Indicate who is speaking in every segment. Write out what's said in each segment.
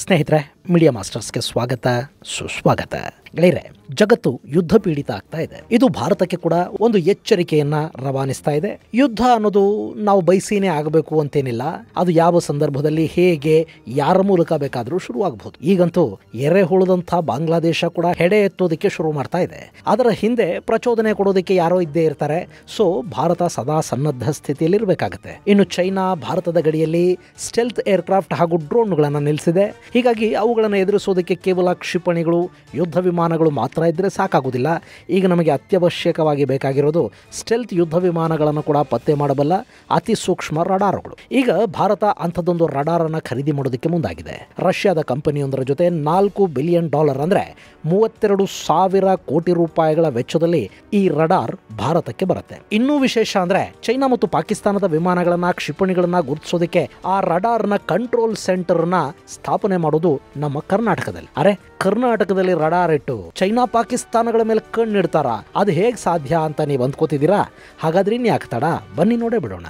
Speaker 1: ಸ್ನೇಹಿತರೆ, ಮೀಡಿಯಾ ಮಾಸ್ಟರ್ಸ್ಗೆ ಸ್ವಾಗತ ಸುಸ್ವಾಗತ. ಗೆಳೆಯರೆ, ಜಗತ್ತು ಯುದ್ಧ ಪೀಡಿತ ಆಗ್ತಾ ಇದೆ. ಇದು ಭಾರತಕ್ಕೆ ಕೂಡ ಒಂದು ಎಚ್ಚರಿಕೆಯನ್ನ ರವಾನಿಸ್ತಾ ಇದೆ. ಯುದ್ಧ ಅನ್ನೋದು ನಾವು ಬಯಸಿನೇ ಆಗಬೇಕು ಅಂತೇನಿಲ್ಲ. ಅದು ಯಾವ ಸಂದರ್ಭದಲ್ಲಿ ಹೇಗೆ ಯಾರ ಮೂಲಕ ಬೇಕಾದರೂ ಶುರುವಾಗಬಹುದು. ಈಗಂತೂ ಎರೆಹುಳದಂಥ ಬಾಂಗ್ಲಾದೇಶ ಕೂಡ ಹೆಡೆ ಎತ್ತೋದಕ್ಕೆ ಶುರು ಮಾಡ್ತಾ ಇದೆ. ಅದರ ಹಿಂದೆ ಪ್ರಚೋದನೆ ಕೊಡೋದಕ್ಕೆ ಯಾರೋ ಇದ್ದೇ ಇರ್ತಾರೆ. ಸೊ ಭಾರತ ಸದಾ ಸನ್ನದ್ಧ ಸ್ಥಿತಿಯಲ್ಲಿ ಇರಬೇಕಾಗುತ್ತೆ. ಇನ್ನು ಚೈನಾ ಭಾರತದ ಗಡಿಯಲ್ಲಿ ಸ್ಟೆಲ್ತ್ ಏರ್ಕ್ರಾಫ್ಟ್ ಹಾಗೂ ಡ್ರೋನ್ಗಳನ್ನು ನಿಲ್ಲಿಸಿದೆ. ಹೀಗಾಗಿ ಅವುಗಳನ್ನು ಎದುರಿಸೋದಕ್ಕೆ ಕೇವಲ ಕ್ಷಿಪಣಿಗಳು, ಯುದ್ಧ ವಿಮಾನಗಳು ಮಾತ್ರ ಇದ್ದರೆ ಸಾಕಾಗುವುದಿಲ್ಲ. ಈಗ ನಮಗೆ ಅತ್ಯವಶ್ಯಕವಾಗಿ ಬೇಕಾಗಿರೋದು ಸ್ಟೆಲ್ತ್ ಯುದ್ಧ ವಿಮಾನಗಳನ್ನು ಕೂಡ ಪತ್ತೆ ಮಾಡಬಲ್ಲ ಅತಿ ಸೂಕ್ಷ್ಮ ರಡಾರ್ಗಳು. ಈಗ ಭಾರತ ಅಂಥದ್ದೊಂದು ರಡಾರನ್ನು ಖರೀದಿ ಮಾಡೋದಕ್ಕೆ ಮುಂದಾಗಿದೆ. ರಷ್ಯಾದ ಕಂಪನಿಯೊಂದರ ಜೊತೆ $4 ಬಿಲಿಯನ್ ಅಂದರೆ 32,000 ಕೋಟಿ ರೂಪಾಯಿಗಳ ವೆಚ್ಚದಲ್ಲಿ ಈ ರಡಾರ್ ಭಾರತಕ್ಕೆ ಬರುತ್ತೆ. ಇನ್ನೂ ವಿಶೇಷ ಅಂದ್ರೆ ಚೈನಾ ಮತ್ತು ಪಾಕಿಸ್ತಾನದ ವಿಮಾನಗಳನ್ನ, ಕ್ಷಿಪಣಿಗಳನ್ನ ಗುರುತಿಸೋದಕ್ಕೆ ಆ ರಡಾರ್ನ ಕಂಟ್ರೋಲ್ ಸೆಂಟರ್ನ ಸ್ಥಾಪನೆ ಮಾಡೋದು ನಮ್ಮ ಕರ್ನಾಟಕದಲ್ಲಿ. ಕರ್ನಾಟಕದಲ್ಲಿ ರಡಾರ್ ಇಟ್ಟು ಚೈನಾ ಪಾಕಿಸ್ತಾನಗಳ ಮೇಲೆ ಕಣ್ಣಿಡ್ತಾರ? ಅದು ಹೇಗೆ ಸಾಧ್ಯ ಅಂತ ನೀವು ಅಂದ್ಕೋತಿದ್ದೀರಾ? ಹಾಗಾದ್ರೆ ಇನ್ಯಾಕೆ ತಡ, ಬನ್ನಿ ನೋಡೇ ಬಿಡೋಣ.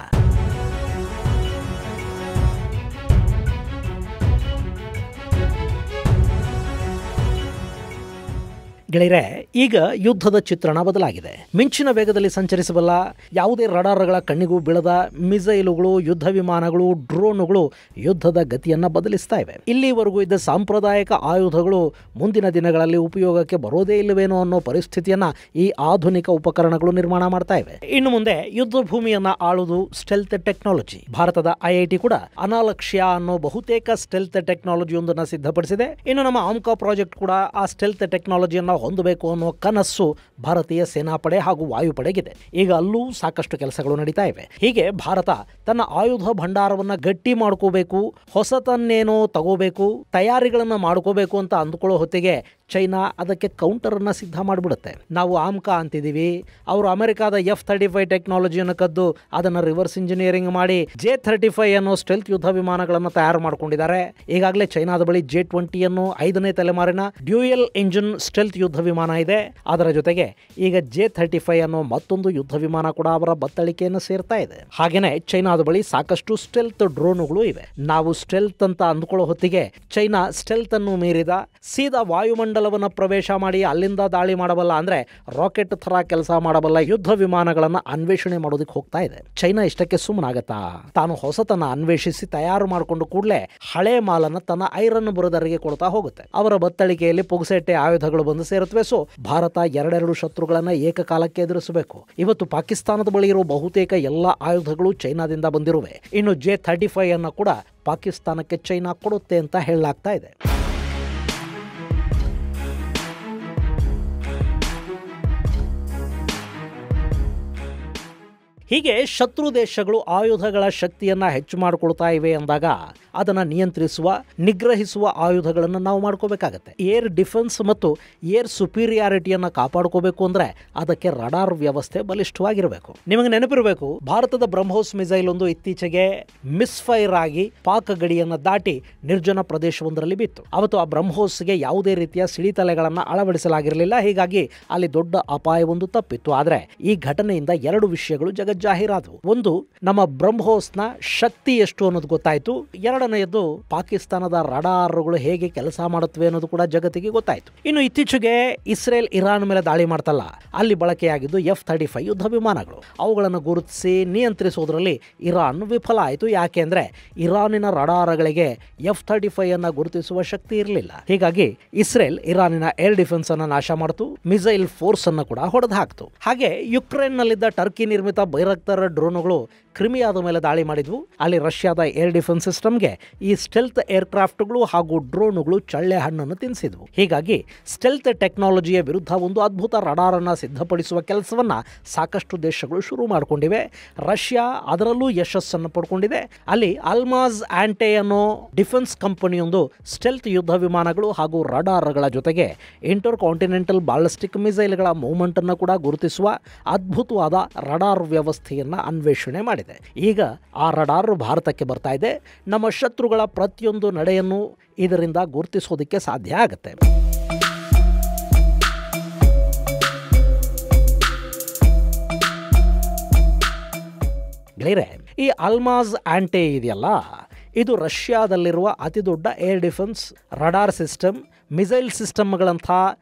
Speaker 1: ಗೆಳೆಯರೆ, ಈಗ ಯುದ್ಧದ ಚಿತ್ರಣ ಬದಲಾಗಿದೆ. ಮಿಂಚಿನ ವೇಗದಲ್ಲಿ ಸಂಚರಿಸಬಲ್ಲ, ಯಾವುದೇ ರಡಾರ್ಗಳ ಕಣ್ಣಿಗೂ ಬೀಳದ ಮಿಸೈಲುಗಳು, ಯುದ್ಧ ವಿಮಾನಗಳು, ಡ್ರೋನುಗಳು ಯುದ್ಧದ ಗತಿಯನ್ನ ಬದಲಿಸ್ತಾ ಇವೆ. ಇಲ್ಲಿವರೆಗೂ ಇದ್ದ ಸಾಂಪ್ರದಾಯಿಕ ಆಯುಧಗಳು ಮುಂದಿನ ದಿನಗಳಲ್ಲಿ ಉಪಯೋಗಕ್ಕೆ ಬರೋದೇ ಇಲ್ಲವೇನೋ ಅನ್ನೋ ಪರಿಸ್ಥಿತಿಯನ್ನ ಈ ಆಧುನಿಕ ಉಪಕರಣಗಳು ನಿರ್ಮಾಣ ಮಾಡ್ತಾ ಇವೆ. ಇನ್ನು ಮುಂದೆ ಯುದ್ಧ ಭೂಮಿಯನ್ನ ಆಳುವುದು ಸ್ಟೆಲ್ತ್ ಟೆಕ್ನಾಲಜಿ. ಭಾರತದ ಐಐಟಿ ಕೂಡ ಅನಾಲಕ್ಷ್ಯ ಅನ್ನೋ ಬಹುತೇಕ ಸ್ಟೆಲ್ತ್ ಟೆಕ್ನಾಲಜಿಯೊಂದನ್ನು ಸಿದ್ಧಪಡಿಸಿದೆ. ಇನ್ನು ನಮ್ಮ ಆಮ್ಕಾ ಪ್ರಾಜೆಕ್ಟ್ ಕೂಡ ಆ ಸ್ಟೆಲ್ತ್ ಟೆಕ್ನಾಲಜಿಯನ್ನ ಹೊಂದಬೇಕು ಅನ್ನೋ ಕನಸ್ಸು ಭಾರತೀಯ ಸೇನಾಪಡೆ ಹಾಗೂ ವಾಯುಪಡೆಗಿದೆ. ಈಗ ಅಲ್ಲೂ ಸಾಕಷ್ಟು ಕೆಲಸಗಳು ನಡೀತಾ ಇವೆ. ಹೀಗೆ ಭಾರತ ತನ್ನ ಆಯುಧ ಭಂಡಾರವನ್ನ ಗಟ್ಟಿ ಮಾಡ್ಕೋಬೇಕು, ಹೊಸತನ್ನೇನೋ ತಗೋಬೇಕು, ತಯಾರಿಗಳನ್ನ ಮಾಡ್ಕೋಬೇಕು ಅಂತ ಅಂದ್ಕೊಳ್ಳೋ ಹೊತ್ತಿಗೆ ಚೈನಾ ಅದಕ್ಕೆ ಕೌಂಟರ್ ಅನ್ನ ಸಿದ್ಧ ಮಾಡಿಬಿಡುತ್ತೆ. ನಾವು ಆಮ್ಕಾ ಅಂತಿದ್ದೀವಿ, ಅವರು ಅಮೆರಿಕಾದ F-35 ಟೆಕ್ನಾಲಜಿಯನ್ನು ಕದ್ದು ಅದನ್ನು ರಿವರ್ಸ್ ಇಂಜಿನಿಯರಿಂಗ್ ಮಾಡಿ J-35 ಅನ್ನೋ ಸ್ಟೆಲ್ತ್ ಯುದ್ಧ ವಿಮಾನಗಳನ್ನು ತಯಾರು ಮಾಡ್ಕೊಂಡಿದ್ದಾರೆ. ಈಗಾಗಲೇ ಚೈನಾದ ಬಳಿ J-20 ಅನ್ನೋ 5ನೇ ತಲೆಮಾರಿನ ಡ್ಯೂಯಲ್ ಇಂಜಿನ್ ಸ್ಟೆಲ್ತ್ ಯುದ್ಧ ವಿಮಾನ ಇದೆ. ಅದರ ಜೊತೆಗೆ ಈಗ J-35 ಅನ್ನೋ ಮತ್ತೊಂದು ಯುದ್ಧ ವಿಮಾನ ಕೂಡ ಅವರ ಬತ್ತಳಿಕೆಯನ್ನು ಸೇರ್ತಾ ಇದೆ. ಹಾಗೇನೆ ಚೈನಾದ ಬಳಿ ಸಾಕಷ್ಟು ಸ್ಟೆಲ್ತ್ ಡ್ರೋನುಗಳು ಇವೆ. ನಾವು ಸ್ಟೆಲ್ತ್ ಅಂತ ಅಂದ್ಕೊಳ್ಳೋ ಹೊತ್ತಿಗೆ ಚೈನಾ ಸ್ಟೆಲ್ತ್ ಅನ್ನು ಮೀರಿದ ಸೀದಾ ವಾಯುಮಂಡಲವನ್ನ ಪ್ರವೇಶ ಮಾಡಿ ಅಲ್ಲಿಂದ ದಾಳಿ ಮಾಡಬಲ್ಲ, ಅಂದ್ರೆ ರಾಕೆಟ್ ತರ ಕೆಲಸ ಮಾಡಬಲ್ಲ ಯುದ್ಧ ವಿಮಾನಗಳನ್ನ ಅನ್ವೇಷಣೆ ಮಾಡೋದಕ್ಕೆ ಹೋಗ್ತಾ ಇದೆ. ಚೈನಾ ಇಷ್ಟಕ್ಕೆ ಸುಮ್ಮನಾಗತ್ತಾ? ತಾನು ಹೊಸತನ್ನ ಅನ್ವೇಷಿಸಿ ತಯಾರು ಮಾಡಿಕೊಂಡು ಕೂಡಲೇ ಹಳೆ ಮಾಲನ್ನ ತನ್ನ ಐರನ್ ಬುರದರಿಗೆ ಕೊಡ್ತಾ ಹೋಗುತ್ತೆ. ಅವರ ಬತ್ತಳಿಕೆಯಲ್ಲಿ ಪುಗಸೆಟ್ಟೆ ಆಯುಧಗಳು ಬಂದು ಸೇರುತ್ತವೆ. ಸೊ ಭಾರತ ಎರಡೆರಡು ಶತ್ರುಗಳನ್ನ ಏಕಕಾಲಕ್ಕೆ ಎದುರಿಸಬೇಕು. ಇವತ್ತು ಪಾಕಿಸ್ತಾನದ ಬಳಿ ಇರುವ ಬಹುತೇಕ ಎಲ್ಲ ಆಯುಧಗಳು ಚೈನಾದಿಂದ ಬಂದಿರುವೆ. ಇನ್ನು J-35 ಅನ್ನ ಕೂಡ ಪಾಕಿಸ್ತಾನಕ್ಕೆ ಚೈನಾ ಕೊಡುತ್ತೆ ಅಂತ ಹೇಳಲಾಗ್ತಾ ಇದೆ. ಹೀಗೆ ಶತ್ರು ದೇಶಗಳು ಆಯುಧಗಳ ಶಕ್ತಿಯನ್ನ ಹೆಚ್ಚು ಮಾಡಿಕೊಳ್ತಾ ಇವೆ ಅಂದಾಗ ಅದನ್ನು ನಿಯಂತ್ರಿಸುವ, ನಿಗ್ರಹಿಸುವ ಆಯುಧಗಳನ್ನು ನಾವು ಮಾಡ್ಕೋಬೇಕಾಗತ್ತೆ. ಏರ್ ಡಿಫೆನ್ಸ್ ಮತ್ತು ಏರ್ ಸುಪೀರಿಯಾರಿಟಿಯನ್ನು ಕಾಪಾಡ್ಕೋಬೇಕು ಅಂದ್ರೆ ಅದಕ್ಕೆ ರಡಾರ್ ವ್ಯವಸ್ಥೆ ಬಲಿಷ್ಠವಾಗಿರಬೇಕು. ನಿಮಗೆ ನೆನಪಿರಬೇಕು, ಭಾರತದ ಬ್ರಹ್ಮೋಸ್ ಮಿಸೈಲ್ ಒಂದು ಇತ್ತೀಚೆಗೆ ಮಿಸ್ಫೈರ್ ಆಗಿ ಪಾಕ್ ಗಡಿಯನ್ನು ದಾಟಿ ನಿರ್ಜನ ಪ್ರದೇಶವೊಂದರಲ್ಲಿ ಬಿತ್ತು. ಅವತ್ತು ಆ ಬ್ರಹ್ಮೋಸ್ಗೆ ಯಾವುದೇ ರೀತಿಯ ಸಿಡಿತಲೆಗಳನ್ನು ಅಳವಡಿಸಲಾಗಿರಲಿಲ್ಲ. ಹೀಗಾಗಿ ಅಲ್ಲಿ ದೊಡ್ಡ ಅಪಾಯವೊಂದು ತಪ್ಪಿತ್ತು. ಆದರೆ ಈ ಘಟನೆಯಿಂದ ಎರಡು ವಿಷಯಗಳು ಜಗಜ್ಜಾಹೀರಾದವು. ಒಂದು, ನಮ್ಮ ಬ್ರಹ್ಮೋಸ್ನ ಶಕ್ತಿ ಎಷ್ಟು ಅನ್ನೋದು ಗೊತ್ತಾಯಿತು. ಎರಡನೆಯದು, ಪಾಕಿಸ್ತಾನದ ರಡಾರ್ಗಳು ಹೇಗೆ ಕೆಲಸ ಮಾಡುತ್ತವೆ ಅನ್ನೋದು ಕೂಡ ಜಗತ್ತಿಗೆ ಗೊತ್ತಾಯಿತು. ಇನ್ನು ಇತ್ತೀಚೆಗೆ ಇಸ್ರೇಲ್ ಇರಾನ್ ಮೇಲೆ ದಾಳಿ ಮಾಡ್ತಲ್ಲ, ಅಲ್ಲಿ ಬಳಕೆಯಾಗಿದ್ದು F-35 ಯುದ್ಧ ವಿಮಾನಗಳು. ಅವುಗಳನ್ನು ಗುರುತಿಸಿ ನಿಯಂತ್ರಿಸುವುದರಲ್ಲಿ ಇರಾನ್ ವಿಫಲ ಆಯಿತು. ಯಾಕೆಂದ್ರೆ ಇರಾನಿನ ರಡಾರ್ಗಳಿಗೆ F-35 ಅನ್ನ ಗುರುತಿಸುವ ಶಕ್ತಿ ಇರಲಿಲ್ಲ. ಹೀಗಾಗಿ ಇಸ್ರೇಲ್ ಇರಾನಿನ ಏರ್ ಡಿಫೆನ್ಸ್ ಅನ್ನ ನಾಶ ಮಾಡಿತು, ಮಿಸೈಲ್ ಫೋರ್ಸ್ ಅನ್ನು ಕೂಡ ಹೊಡೆದು ಹಾಕ್ತು. ಹಾಗೆ ಯುಕ್ರೇನ್ ನಲ್ಲಿದ್ದ ಟರ್ಕಿ ನಿರ್ಮಿತ ಬೈರಕ್ತರ್ ಡ್ರೋನುಗಳು ಕ್ರಿಮಿಯಾದ ಮೇಲೆ ದಾಳಿ ಮಾಡಿದ್ವು. ಅಲ್ಲಿ ರಷ್ಯಾದ ಏರ್ ಡಿಫೆನ್ಸ್ ಸಿಸ್ಟಮ್ಗೆ ಈ ಸ್ಟೆಲ್ತ್ ಏರ್ಕ್ರಾಫ್ಟ್ಗಳು ಹಾಗೂ ಡ್ರೋನುಗಳು ಚಳ್ಳೆ ಹಣ್ಣನ್ನು ತಿನ್ನಿಸಿದ್ವು. ಹೀಗಾಗಿ ಸ್ಟೆಲ್ತ್ ಟೆಕ್ನಾಲಜಿಯ ವಿರುದ್ಧ ಒಂದು ಅದ್ಭುತ ರಡಾರ್ ಅನ್ನು ಸಿದ್ಧಪಡಿಸುವ ಕೆಲಸವನ್ನ ಸಾಕಷ್ಟು ದೇಶಗಳು ಶುರು ಮಾಡಿಕೊಂಡಿವೆ. ರಷ್ಯಾ ಅದರಲ್ಲೂ ಯಶಸ್ಸನ್ನು ಪಡ್ಕೊಂಡಿದೆ. ಅಲ್ಲಿ ಅಲ್ಮಾಜ್ ಆಂಟೆ ಅನ್ನೋ ಡಿಫೆನ್ಸ್ ಕಂಪನಿಯೊಂದು ಸ್ಟೆಲ್ತ್ ಯುದ್ಧ ವಿಮಾನಗಳು ಹಾಗೂ ರಡಾರ್ಗಳ ಜೊತೆಗೆ ಇಂಟರ್ ಕಾಂಟಿನೆಂಟಲ್ ಬಾಲಿಸ್ಟಿಕ್ ಮಿಸೈಲ್ಗಳ ಮೂವ್ಮೆಂಟ್ ಅನ್ನು ಕೂಡ ಗುರುತಿಸುವ ಅದ್ಭುತವಾದ ರಡಾರ್ ವ್ಯವಸ್ಥೆಯನ್ನ ಅನ್ವೇಷಣೆ ಮಾಡಿದೆ. ಈಗ ಆ ರಡಾರ್ ಭಾರತಕ್ಕೆ ಬರ್ತಾ ಇದೆ. ನಮ್ಮ ಶತ್ರುಗಳ ಪ್ರತಿಯೊಂದು ನಡೆಯನ್ನು ಇದರಿಂದ ಗುರುತಿಸೋದಕ್ಕೆ ಸಾಧ್ಯ ಆಗುತ್ತೆ. ಗೆಳೆಯರೆ, ಈ ಅಲ್ಮಾಜ್ ಆಂಟೆ ಇದೆಯಲ್ಲ, ಇದು ರಷ್ಯಾದಲ್ಲಿರುವ ಅತಿದೊಡ್ಡ air defence radar system, missile ಸಿಸ್ಟಮ್ಗಳಂಥ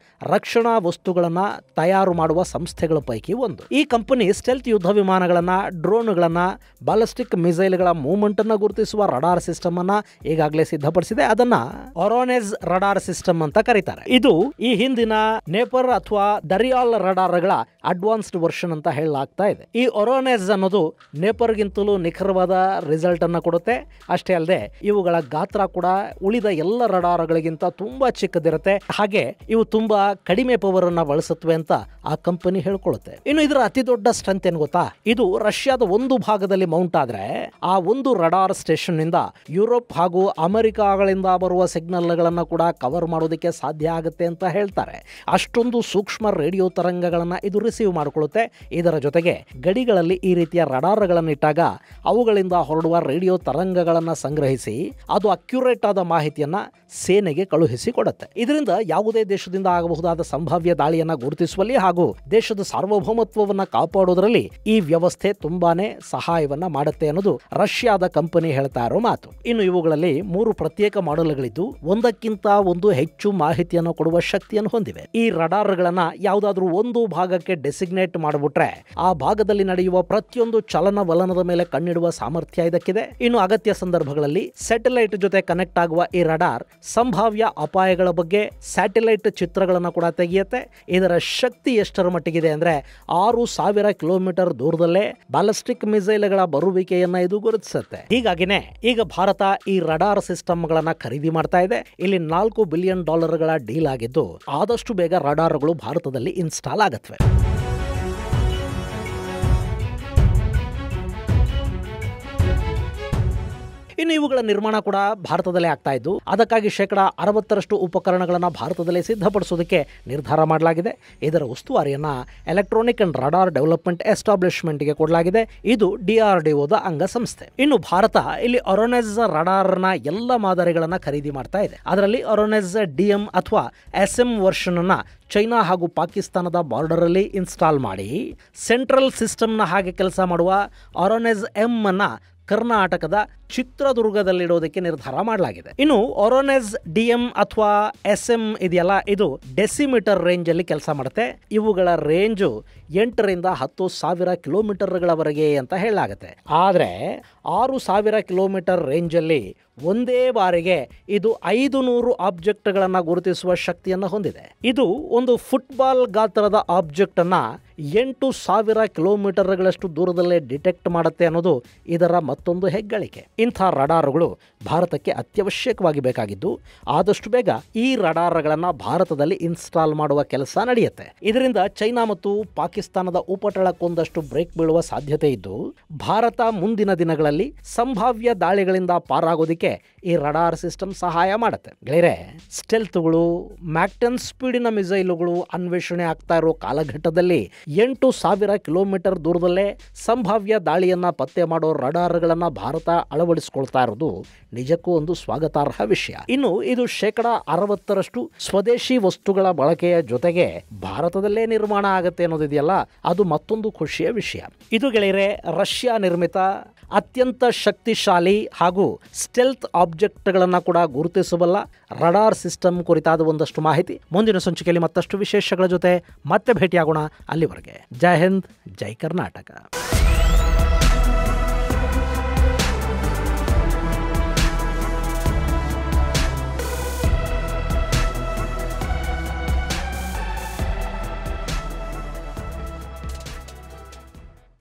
Speaker 1: ರಕ್ಷಣಾ ವಸ್ತುಗಳನ್ನು ತಯಾರು ಮಾಡುವ ಸಂಸ್ಥೆಗಳ ಪೈಕಿ ಒಂದು. ಈ ಕಂಪನಿ ಸ್ಟೆಲ್ತ್ ಯುದ್ಧ ವಿಮಾನಗಳನ್ನು, ಡ್ರೋನ್ಗಳನ್ನು, ಬಾಲಿಸ್ಟಿಕ್ ಮಿಸೈಲ್ಗಳ ಮೂವ್ಮೆಂಟ್ ಅನ್ನು ಗುರುತಿಸುವ ರಡಾರ್ ಸಿಸ್ಟಮ್ ಅನ್ನ ಈಗಾಗಲೇ ಸಿದ್ಧಪಡಿಸಿದೆ. ಅದನ್ನ ಒರೋನೆಸ್ ರಡಾರ್ ಸಿಸ್ಟಮ್ ಅಂತ ಕರೀತಾರೆ. ಇದು ಈ ಹಿಂದಿನ ನೇಪರ್ ಅಥವಾ ದರಿಯಾಲ್ ರಡಾರ್ಗಳ ಅಡ್ವಾನ್ಸ್ಡ್ ವರ್ಷನ್ ಅಂತ ಹೇಳಲಾಗ್ತಾ ಇದೆ. ಈ ಒರೋನೆಸ್ ಅನ್ನೋದು ನೇಪರ್ಗಿಂತಲೂ ನಿಖರವಾದ ರಿಸಲ್ಟ್ ಅನ್ನು ಕೊಡುತ್ತೆ. ಅಷ್ಟೇ ಅಲ್ಲದೆ ಇವುಗಳ ಗಾತ್ರ ಕೂಡ ಉಳಿದ ಎಲ್ಲ ರಡಾರ್ಗಳಿಗಿಂತ ತುಂಬಾ ಚಿಕ್ಕದಿರುತ್ತೆ. ಹಾಗೆ ಇವು ತುಂಬಾ ಕಡಿಮೆ ಪವರ್ ಅನ್ನ ಬಳಸುತ್ತವೆ ಅಂತ ಆ ಕಂಪನಿ ಹೇಳ್ಕೊಳ್ಳುತ್ತೆ. ಇನ್ನು ಇದರ ಅತಿ ದೊಡ್ಡ ಸ್ಟ್ರೆಂತ್ ಏನು ಗೊತ್ತಾ? ಇದು ರಷ್ಯಾದ ಒಂದು ಭಾಗದಲ್ಲಿ ಮೌಂಟ್ ಆದ್ರೆ ಆ ಒಂದು ರಡಾರ್ ಸ್ಟೇಷನ್ ನಿಂದ ಯುರೋಪ್ ಹಾಗೂ ಅಮೆರಿಕಾಗಳಿಂದ ಬರುವ ಸಿಗ್ನಲ್ಗಳನ್ನು ಕೂಡ ಕವರ್ ಮಾಡೋದಕ್ಕೆ ಸಾಧ್ಯ ಆಗುತ್ತೆ ಅಂತ ಹೇಳ್ತಾರೆ. ಅಷ್ಟೊಂದು ಸೂಕ್ಷ್ಮ ರೇಡಿಯೋ ತರಂಗಗಳನ್ನ ಇದು ರಿಸೀವ್ ಮಾಡಿಕೊಳ್ಳುತ್ತೆ. ಇದರ ಜೊತೆಗೆ ಗಡಿಗಳಲ್ಲಿ ಈ ರೀತಿಯ ರಡಾರ್ಗಳನ್ನು ಇಟ್ಟಾಗ ಅವುಗಳಿಂದ ಹೊರಡುವ ರೇಡಿಯೋ ತರಂಗಗಳನ್ನು ಸಂಗ್ರಹಿಸಿ ಅದು ಅಕ್ಯುರೇಟ್ ಆದ ಮಾಹಿತಿಯನ್ನ ಸೇನೆಗೆ ಕಳುಹಿಸಿ ಕೊಡುತ್ತೆ. ಇದರಿಂದ ಯಾವುದೇ ದೇಶದಿಂದ ಆಗಬಹುದಾದ ಸಂಭಾವ್ಯ ದಾಳಿಯನ್ನ ಗುರುತಿಸುವಲ್ಲಿ ಹಾಗೂ ದೇಶದ ಸಾರ್ವಭೌಮತ್ವವನ್ನು ಕಾಪಾಡುವುದರಲ್ಲಿ ಈ ವ್ಯವಸ್ಥೆ ತುಂಬಾನೇ ಸಹಾಯವನ್ನ ಮಾಡುತ್ತೆ ಅನ್ನೋದು ರಷ್ಯಾದ ಕಂಪನಿ ಹೇಳ್ತಾ ಇರೋ ಮಾತು. ಇನ್ನು ಇವುಗಳಲ್ಲಿ 3 ಪ್ರತ್ಯೇಕ ಮಾಡೆಲ್ಗಳಿದ್ದು ಒಂದಕ್ಕಿಂತ ಒಂದು ಹೆಚ್ಚು ಮಾಹಿತಿಯನ್ನು ಕೊಡುವ ಶಕ್ತಿಯನ್ನು ಹೊಂದಿವೆ. ಈ ರಡಾರ್ಗಳನ್ನ ಯಾವುದಾದ್ರೂ ಒಂದು ಭಾಗಕ್ಕೆ ಡೆಸಿಗ್ನೇಟ್ ಮಾಡಿಬಿಟ್ರೆ ಆ ಭಾಗದಲ್ಲಿ ನಡೆಯುವ ಪ್ರತಿಯೊಂದು ಚಲನವಲನದ ಮೇಲೆ ಕಣ್ಣಿಡುವ ಸಾಮರ್ಥ್ಯ ಇದಕ್ಕಿದೆ. ಇನ್ನು ಅಗತ್ಯ ಸಂದರ್ಭಗಳಲ್ಲಿ ಸ್ಯಾಟಲೈಟ್ ಜೊತೆ ಕನೆಕ್ಟ್ ಆಗುವ ಈ ರಡಾರ್ ಸಂಭಾವ್ಯ ಅಪಾಯಗಳ ಬಗ್ಗೆ ಸ್ಯಾಟಲೈಟ್ ಚಿತ್ರಗಳನ್ನು ಕೂಡ ತೆಗೆಯುತ್ತೆ. ಇದರ ಶಕ್ತಿ ಎಷ್ಟರ ಮಟ್ಟಿಗಿದೆ ಅಂದ್ರೆ 6000 ಕಿಲೋಮೀಟರ್ ದೂರದಲ್ಲೇ ಬ್ಯಾಲಿಸ್ಟಿಕ್ ಮಿಸೈಲ್ಗಳ ಬರುವಿಕೆಯನ್ನ ಇದು ಗುರುತಿಸುತ್ತೆ. ಹೀಗಾಗಿನೇ ಈಗ ಭಾರತ ಈ ರಡಾರ್ ಸಿಸ್ಟಮ್ಗಳನ್ನ ಖರೀದಿ ಮಾಡ್ತಾ ಇದೆ. ಇಲ್ಲಿ $4 ಬಿಲಿಯನ್ ಡೀಲ್ ಆಗಿದ್ದು ಆದಷ್ಟು ಬೇಗ ರಡಾರ್ಗಳು ಭಾರತದಲ್ಲಿ ಇನ್ಸ್ಟಾಲ್ ಆಗುತ್ತವೆ. ಇನ್ನು ಇವುಗಳ ನಿರ್ಮಾಣ ಕೂಡ ಭಾರತದಲ್ಲೇ ಆಗ್ತಾ ಇದ್ದು ಅದಕ್ಕಾಗಿ 60% ಉಪಕರಣಗಳನ್ನು ಭಾರತದಲ್ಲೇ ಸಿದ್ಧಪಡಿಸೋದಕ್ಕೆ ನಿರ್ಧಾರ ಮಾಡಲಾಗಿದೆ. ಇದರ ಉಸ್ತುವಾರಿಯನ್ನ ಎಲೆಕ್ಟ್ರಾನಿಕ್ ಅಂಡ್ ರಡಾರ್ ಡೆವಲಪ್ಮೆಂಟ್ ಎಸ್ಟಾಬ್ಲಿಷ್ಮೆಂಟ್ಗೆ ಕೊಡಲಾಗಿದೆ. ಇದು DRDOದ ಅಂಗಸಂಸ್ಥೆ. ಇನ್ನು ಭಾರತ ಇಲ್ಲಿ ಒರೋನೆಸ್ ರಡಾರ್ನ ಎಲ್ಲ ಮಾದರಿಗಳನ್ನು ಖರೀದಿ ಮಾಡ್ತಾ ಇದೆ. ಅದರಲ್ಲಿ ಒರೋನೆಸ್ DM ಅಥವಾ SM ವರ್ಷನ್ ಅನ್ನ ಚೈನಾ ಹಾಗೂ ಪಾಕಿಸ್ತಾನದ ಬಾರ್ಡರ್ ಅಲ್ಲಿ ಇನ್ಸ್ಟಾಲ್ ಮಾಡಿ ಸೆಂಟ್ರಲ್ ಸಿಸ್ಟಮ್ನ ಹಾಗೆ ಕೆಲಸ ಮಾಡುವ ಒರೋನೆಸ್ M ಅನ್ನ ಕರ್ನಾಟಕದ ಚಿತ್ರದುರ್ಗದಲ್ಲಿಡೋದಕ್ಕೆ ನಿರ್ಧಾರ ಮಾಡಲಾಗಿದೆ. ಇನ್ನು ಒರೋನೆಸ್ DM ಅಥವಾ SM ಇದೆಯಲ್ಲ, ಇದು ಡೆಸಿಮೀಟರ್ ರೇಂಜ್ ಅಲ್ಲಿ ಕೆಲಸ ಮಾಡುತ್ತೆ. ಇವುಗಳ ರೇಂಜು 8 ರಿಂದ 10,000 ಕಿಲೋಮೀಟರ್ಗಳವರೆಗೆ ಅಂತ ಹೇಳಲಾಗುತ್ತೆ. ಆದರೆ 6,000 ಕಿಲೋಮೀಟರ್ ರೇಂಜ್ ಅಲ್ಲಿ ಒಂದೇ ಬಾರಿಗೆ ಇದು 500 ಆಬ್ಜೆಕ್ಟ್ಗಳನ್ನು ಗುರುತಿಸುವ ಶಕ್ತಿಯನ್ನು ಹೊಂದಿದೆ. ಇದು ಒಂದು ಫುಟ್ಬಾಲ್ ಗಾತ್ರದ ಆಬ್ಜೆಕ್ಟ್ ಅನ್ನ 8,000 ಕಿಲೋಮೀಟರ್ಗಳಷ್ಟು ದೂರದಲ್ಲೇ ಡಿಟೆಕ್ಟ್ ಮಾಡುತ್ತೆ ಅನ್ನೋದು ಇದರ ಮತ್ತೊಂದು ಹೆಗ್ಗಳಿಕೆ. ಇಂಥ ರಡಾರ್ಗಳು ಭಾರತಕ್ಕೆ ಅತ್ಯವಶ್ಯಕವಾಗಿ ಬೇಕಾಗಿದ್ದು ಆದಷ್ಟು ಬೇಗ ಈ ರಡಾರ್ಗಳನ್ನು ಭಾರತದಲ್ಲಿ ಇನ್ಸ್ಟಾಲ್ ಮಾಡುವ ಕೆಲಸ ನಡೆಯುತ್ತೆ. ಇದರಿಂದ ಚೈನಾ ಮತ್ತು ಪಾಕಿಸ್ತಾನದ ಉಪಟಳಕ್ಕೊಂದಷ್ಟು ಬ್ರೇಕ್ ಬೀಳುವ ಸಾಧ್ಯತೆ ಇದ್ದು ಭಾರತ ಮುಂದಿನ ದಿನಗಳಲ್ಲಿ ಸಂಭಾವ್ಯ ದಾಳಿಗಳಿಂದ ಪಾರಾಗೋದಿಕ್ಕೆ ಈ ರಡಾರ್ ಸಿಸ್ಟಮ್ ಸಹಾಯ ಮಾಡುತ್ತೆ. ಗೆಳೆಯರೆ, ಸ್ಟೆಲ್ತ್ಗಳು, ಮ್ಯಾಕ್ಟನ್ ಸ್ಪೀಡಿನ ಮಿಸೈಲುಗಳು ಅನ್ವೇಷಣೆ ಆಗ್ತಾ ಇರೋ ಕಾಲಘಟ್ಟದಲ್ಲಿ 8,000 ಕಿಲೋಮೀಟರ್ ದೂರದಲ್ಲೇ ಸಂಭಾವ್ಯ ದಾಳಿಯನ್ನ ಪತ್ತೆ ಮಾಡೋ ರಡಾರ್ಗಳನ್ನ ಭಾರತ ಅಳವಡಿಸಿಕೊಳ್ತಾ ಇರೋದು ನಿಜಕ್ಕೂ ಒಂದು ಸ್ವಾಗತಾರ್ಹ ವಿಷಯ. ಇನ್ನು ಇದು 60% ಸ್ವದೇಶಿ ವಸ್ತುಗಳ ಬಳಕೆಯ ಜೊತೆಗೆ ಭಾರತದಲ್ಲೇ ನಿರ್ಮಾಣ ಆಗುತ್ತೆ ಅನ್ನೋದಿದೆಯಲ್ಲ, ಅದು ಮತ್ತೊಂದು ಖುಷಿಯ ವಿಷಯ. ಇದು ಗೆಳೆಯರೆ ರಷ್ಯಾ ನಿರ್ಮಿತ ಅತ್ಯಂತ ಶಕ್ತಿಶಾಲಿ ಹಾಗೂ ಸ್ಟೆಲ್ತ್ ಆಬ್ಜೆಕ್ಟ್ಗಳನ್ನು ಕೂಡ ಗುರುತಿಸಬಲ್ಲ ರಡಾರ್ ಸಿಸ್ಟಮ್ ಕುರಿತಾದ ಒಂದಷ್ಟು ಮಾಹಿತಿ. ಮುಂದಿನ ಸಂಚಿಕೆಯಲ್ಲಿ ಮತ್ತಷ್ಟು ವಿಶೇಷಗಳ ಜೊತೆ ಮತ್ತೆ ಭೇಟಿಯಾಗೋಣ. ಅಲ್ಲಿವರೆಗೆ ಜೈ ಹಿಂದ್, ಜೈ ಕರ್ನಾಟಕ.